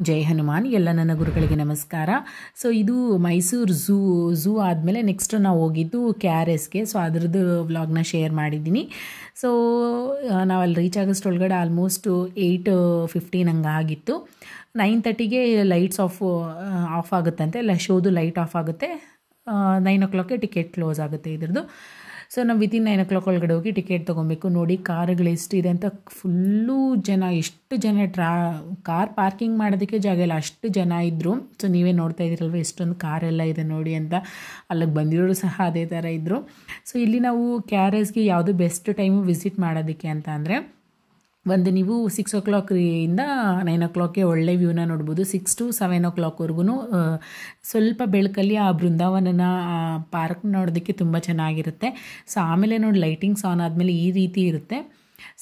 ಜೈ ಹನುಮಾನ್. ಎಲ್ಲ ನನ್ನ ಗುರುಗಳಿಗೆ ನಮಸ್ಕಾರ. ಸೊ ಇದು ಮೈಸೂರು ಝೂ ಆದಮೇಲೆ ನೆಕ್ಸ್ಟ್ ನಾವು ಹೋಗಿದ್ದು KRSಗೆ. ಸೊ ಅದರದ್ದು ವ್ಲಾಗ್ನ ಶೇರ್ ಮಾಡಿದ್ದೀನಿ. ಸೊ ನಾವು ಅಲ್ಲಿ ರೀಚ್ ಆಗೋಷ್ಟೊಳಗಡೆ ಆಲ್ಮೋಸ್ಟ್ 8:15 ಹಂಗೆ ಆಗಿತ್ತು. 9:30ಗೆ ಲೈಟ್ಸ್ ಆಫ್ ಆಗುತ್ತಂತೆ, ಇಲ್ಲ ಶೋದು ಲೈಟ್ ಆಫ್ ಆಗುತ್ತೆ. 9 o'clockಗೆ ಟಿಕೆಟ್ ಕ್ಲೋಸ್ ಆಗುತ್ತೆ ಇದ್ರದ್ದು. ಸೊ ನಾವು ವಿತಿನ್ 9 o'clock ಒಳಗಡೆ ಹೋಗಿ ಟಿಕೆಟ್ ತೊಗೊಬೇಕು. ನೋಡಿ ಕಾರುಗಳು ಎಷ್ಟಿದೆ ಅಂತ, ಫುಲ್ಲು ಜನ, ಎಷ್ಟು ಜನ ಕಾರ್ ಪಾರ್ಕಿಂಗ್ ಮಾಡೋದಕ್ಕೆ ಜಾಗ ಇಲ್ಲ, ಅಷ್ಟು ಜನ ಇದ್ದರು. ಸೊ ನೀವೇ ನೋಡ್ತಾ ಇದ್ದೀರಲ್ವ ಎಷ್ಟೊಂದು ಕಾರೆಲ್ಲ ಇದೆ ನೋಡಿ ಅಂತ. ಅಲ್ಲಿಗೆ ಬಂದಿರೋರು ಸಹ ಅದೇ ಥರ ಇದ್ದರು. ಸೊ ಇಲ್ಲಿ ನಾವು KRSಗೆ ಯಾವುದು ಬೆಸ್ಟ್ ಟೈಮು ವಿಸಿಟ್ ಮಾಡೋದಕ್ಕೆ ಅಂತ ಅಂದರೆ, ಒಂದು ನೀವು 6 o'clock ಇಂದ 9 o'clockಗೆ ಒಳ್ಳೆ ವ್ಯೂನ ನೋಡ್ಬೋದು. 6 to 7 o'clockವರೆಗೂ ಸ್ವಲ್ಪ ಬೆಳಕಲ್ಲಿ ಆ ಬೃಂದಾವನನ ಪಾರ್ಕ್ ನೋಡೋದಕ್ಕೆ ತುಂಬ ಚೆನ್ನಾಗಿರುತ್ತೆ. ಸೊ ಆಮೇಲೆ ನೋಡಿ ಲೈಟಿಂಗ್ಸ್ ಆನ್ ಆದಮೇಲೆ ಈ ರೀತಿ ಇರುತ್ತೆ.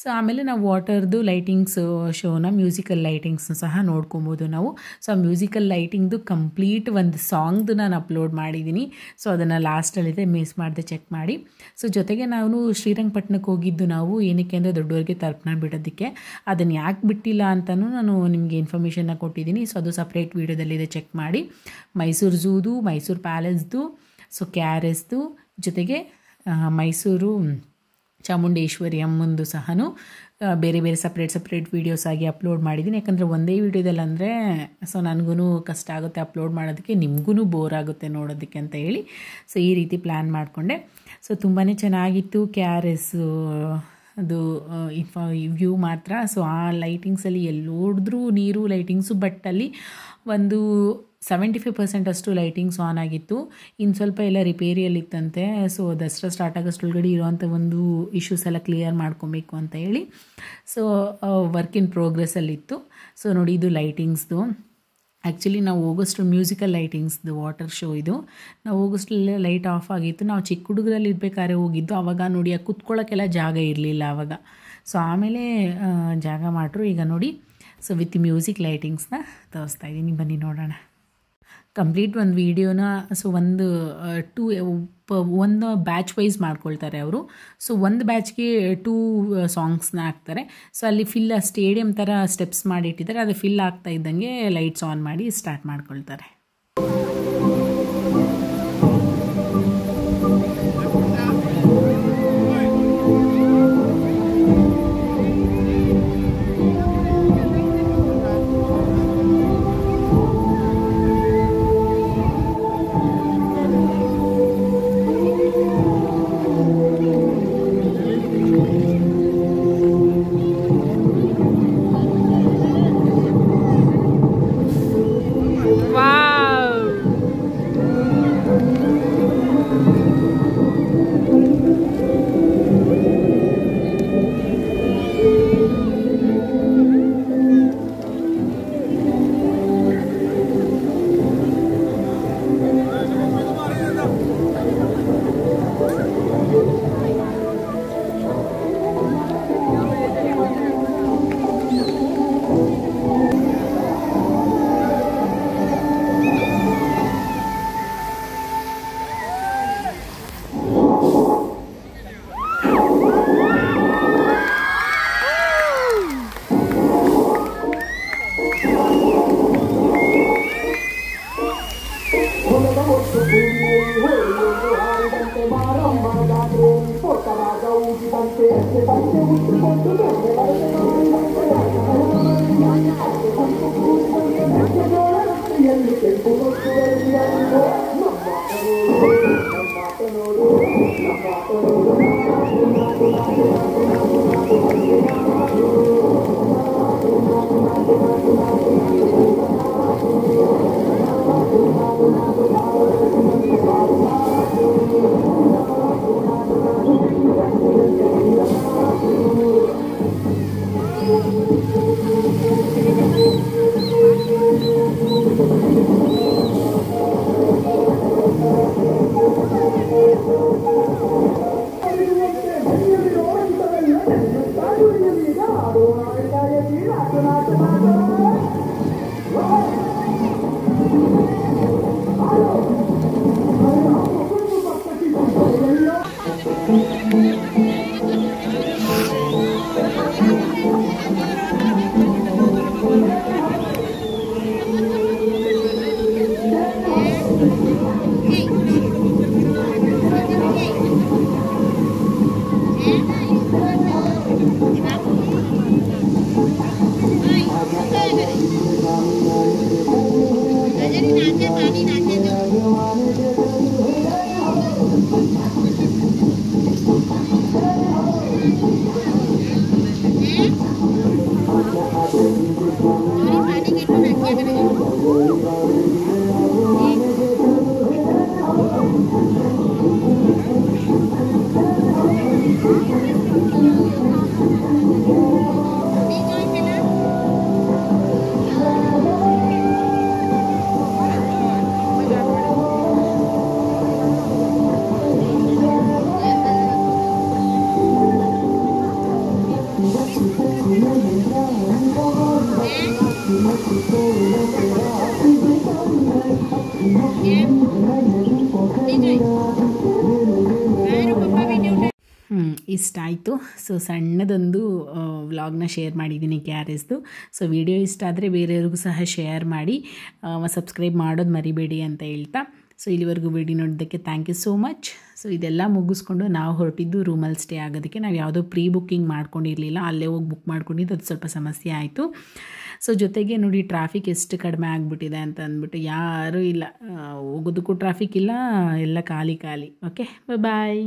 ಸೊ ಆಮೇಲೆ ನಾವು ವಾಟರ್ದು ಲೈಟಿಂಗ್ಸ್ ಶೋನ, ಮ್ಯೂಸಿಕಲ್ ಲೈಟಿಂಗ್ಸ್ ಸಹ ನೋಡ್ಕೊಬೋದು ನಾವು. ಸೊ ಆ ಮ್ಯೂಸಿಕಲ್ ಲೈಟಿಂಗ್ದು ಕಂಪ್ಲೀಟ್ ಒಂದು ಸಾಂಗ್ದು ನಾನು ಅಪ್ಲೋಡ್ ಮಾಡಿದ್ದೀನಿ. ಸೊ ಅದನ್ನು ಲಾಸ್ಟಲ್ಲಿದೆ, ಮಿಸ್ ಮಾಡದೆ ಚೆಕ್ ಮಾಡಿ. ಸೊ ಜೊತೆಗೆ ನಾವು ಶ್ರೀರಂಗಪಟ್ಟಣಕ್ಕೆ ಹೋಗಿದ್ದು ನಾವು ಏನಕ್ಕೆ ಅಂದರೆ ದೊಡ್ಡವರಿಗೆ ತರ್ಪಣ ಬಿಡೋದಕ್ಕೆ. ಅದನ್ನು ಯಾಕೆ ಬಿಟ್ಟಿಲ್ಲ ಅಂತಲೂ ನಾನು ನಿಮಗೆ ಇನ್ಫಾರ್ಮೇಷನ್ನ ಕೊಟ್ಟಿದ್ದೀನಿ. ಸೊ ಅದು ಸಪ್ರೇಟ್ ವೀಡಿಯೋದಲ್ಲಿದೆ, ಚೆಕ್ ಮಾಡಿ. ಮೈಸೂರು ಝೂದು, ಮೈಸೂರು ಪ್ಯಾಲೇಸ್ದು, ಸೊ KRSದು, ಜೊತೆಗೆ ಮೈಸೂರು ಚಾಮುಂಡೇಶ್ವರಿ ಅಮ್ಮಂದು ಸಹ ಬೇರೆ ಬೇರೆ ಸಪ್ರೇಟ್ ವೀಡಿಯೋಸ್ ಆಗಿ ಅಪ್ಲೋಡ್ ಮಾಡಿದ್ದೀನಿ. ಯಾಕಂದರೆ ಒಂದೇ ವೀಡಿಯೋದಲ್ಲಿ ಅಂದರೆ ಸೊ ನನಗೂ ಕಷ್ಟ ಆಗುತ್ತೆ ಅಪ್ಲೋಡ್ ಮಾಡೋದಕ್ಕೆ, ನಿಮಗೂ ಬೋರ್ ಆಗುತ್ತೆ ನೋಡೋದಕ್ಕೆ ಅಂತ ಹೇಳಿ ಸೊ ಈ ರೀತಿ ಪ್ಲ್ಯಾನ್ ಮಾಡಿಕೊಂಡೆ. ಸೊ ತುಂಬಾ ಚೆನ್ನಾಗಿತ್ತು KRS ಅದು ವ್ಯೂ ಮಾತ್ರ. ಸೊ ಆ ಲೈಟಿಂಗ್ಸಲ್ಲಿ ಎಲ್ಲಿ ನೋಡಿದ್ರೂ ನೀರು ಲೈಟಿಂಗ್ಸು, ಬಟ್ ಅಲ್ಲಿ ಒಂದು 75% ಅಷ್ಟು ಲೈಟಿಂಗ್ಸ್ ಆನ್ ಆಗಿತ್ತು. ಇನ್ನು ಸ್ವಲ್ಪ ಎಲ್ಲ ರಿಪೇರಿಯಲ್ಲಿತ್ತಂತೆ. ಸೊ ದಸರಾ ಸ್ಟಾರ್ಟ್ ಆಗೋಷ್ಟೊಳಗಡೆ ಇರೋವಂಥ ಒಂದು ಇಶ್ಯೂಸ್ ಎಲ್ಲ ಕ್ಲಿಯರ್ ಮಾಡ್ಕೊಬೇಕು ಅಂತ ಹೇಳಿ ಸೊ ವರ್ಕ್ ಇನ್ ಪ್ರೋಗ್ರೆಸ್ಸಲ್ಲಿತ್ತು. ಸೊ ನೋಡಿ ಇದು ಲೈಟಿಂಗ್ಸ್ದು. ಆ್ಯಕ್ಚುಲಿ ನಾವು ಹೋಗೋಷ್ಟು ಮ್ಯೂಸಿಕಲ್ ಲೈಟಿಂಗ್ಸ್ದು ವಾಟರ್ ಶೋ ಇದು. ನಾವು ಹೋಗೋಷ್ಟರಲ್ಲೇ ಲೈಟ್ ಆಫ್ ಆಗಿತ್ತು. ನಾವು ಚಿಕ್ಕ ಹುಡುಗರಲ್ಲಿ ಇರಬೇಕಾದ್ರೆ ಹೋಗಿದ್ದು. ಆವಾಗ ನೋಡಿ ಕುತ್ಕೊಳ್ಳೋಕ್ಕೆಲ್ಲ ಜಾಗ ಇರಲಿಲ್ಲ ಆವಾಗ. ಸೊ ಆಮೇಲೆ ಜಾಗ ಮಾಡ್ರು. ಈಗ ನೋಡಿ ಸೊ ವಿತ್ ಮ್ಯೂಸಿಕ್ ಲೈಟಿಂಗ್ಸ್ನ ತೋರಿಸ್ತಾ ಇದ್ದೀನಿ, ಬನ್ನಿ ನೋಡೋಣ. ಕಂಪ್ಲೀಟ್ ಒಂದು ವೀಡಿಯೋನ ಸೊ ಒಂದು ಬ್ಯಾಚ್ ವೈಸ್ ಮಾಡ್ಕೊಳ್ತಾರೆ ಅವರು. ಸೊ ಒಂದು ಬ್ಯಾಚ್ಗೆ 2 ಸಾಂಗ್ಸ್ನ ಹಾಕ್ತಾರೆ. ಸೊ ಅಲ್ಲಿ ಫಿಲ್ ಸ್ಟೇಡಿಯಂ ಥರ ಸ್ಟೆಪ್ಸ್ ಮಾಡಿಟ್ಟಿದ್ದಾರೆ. ಅದು ಫಿಲ್ ಆಗ್ತಾ ಇದ್ದಂಗೆ ಲೈಟ್ಸ್ ಆನ್ ಮಾಡಿ ಸ್ಟಾರ್ಟ್ ಮಾಡ್ಕೊಳ್ತಾರೆ. ಇಷ್ಟ ಆಯಿತು. ಸೊ ಸಣ್ಣದೊಂದು ವ್ಲಾಗ್ನ ಶೇರ್ ಮಾಡಿದ್ದೀನಿ ಕ್ಯಾರೆಸ್ದು. ಸೊ ವಿಡಿಯೋ ಇಷ್ಟ ಆದರೆ ಬೇರೆಯವ್ರಿಗೂ ಸಹ ಶೇರ್ ಮಾಡಿ, ಸಬ್ಸ್ಕ್ರೈಬ್ ಮಾಡೋದು ಮರಿಬೇಡಿ ಅಂತ ಹೇಳ್ತಾ, ಸೊ ಇಲ್ಲಿವರೆಗೂ ವಿಡಿಯೋ ನೋಡೋದಕ್ಕೆ thank you so much. So ಇದೆಲ್ಲ ಮುಗಿಸ್ಕೊಂಡು ನಾವು ಹೊರಟಿದ್ದು ರೂಮಲ್ಲಿ ಸ್ಟೇ ಆಗೋದಕ್ಕೆ. ನಾವು ಯಾವುದೋ ಪ್ರೀ ಬುಕ್ಕಿಂಗ್ ಮಾಡ್ಕೊಂಡಿರಲಿಲ್ಲ, ಅಲ್ಲೇ ಹೋಗಿ ಬುಕ್ ಮಾಡ್ಕೊಂಡಿದ್ದು, ಅದು ಸ್ವಲ್ಪ ಸಮಸ್ಯೆ ಆಯಿತು. ಸೊ ಜೊತೆಗೆ ನೋಡಿ ಟ್ರಾಫಿಕ್ ಎಷ್ಟು ಕಡಿಮೆ ಆಗಿಬಿಟ್ಟಿದೆ ಅಂತ ಅಂದ್ಬಿಟ್ಟು ಯಾರೂ ಇಲ್ಲ, ಹೋಗೋದಕ್ಕೂ ಟ್ರಾಫಿಕ್ ಇಲ್ಲ, ಎಲ್ಲ ಖಾಲಿ ಖಾಲಿ. ಓಕೆ, ಬಾಯ್.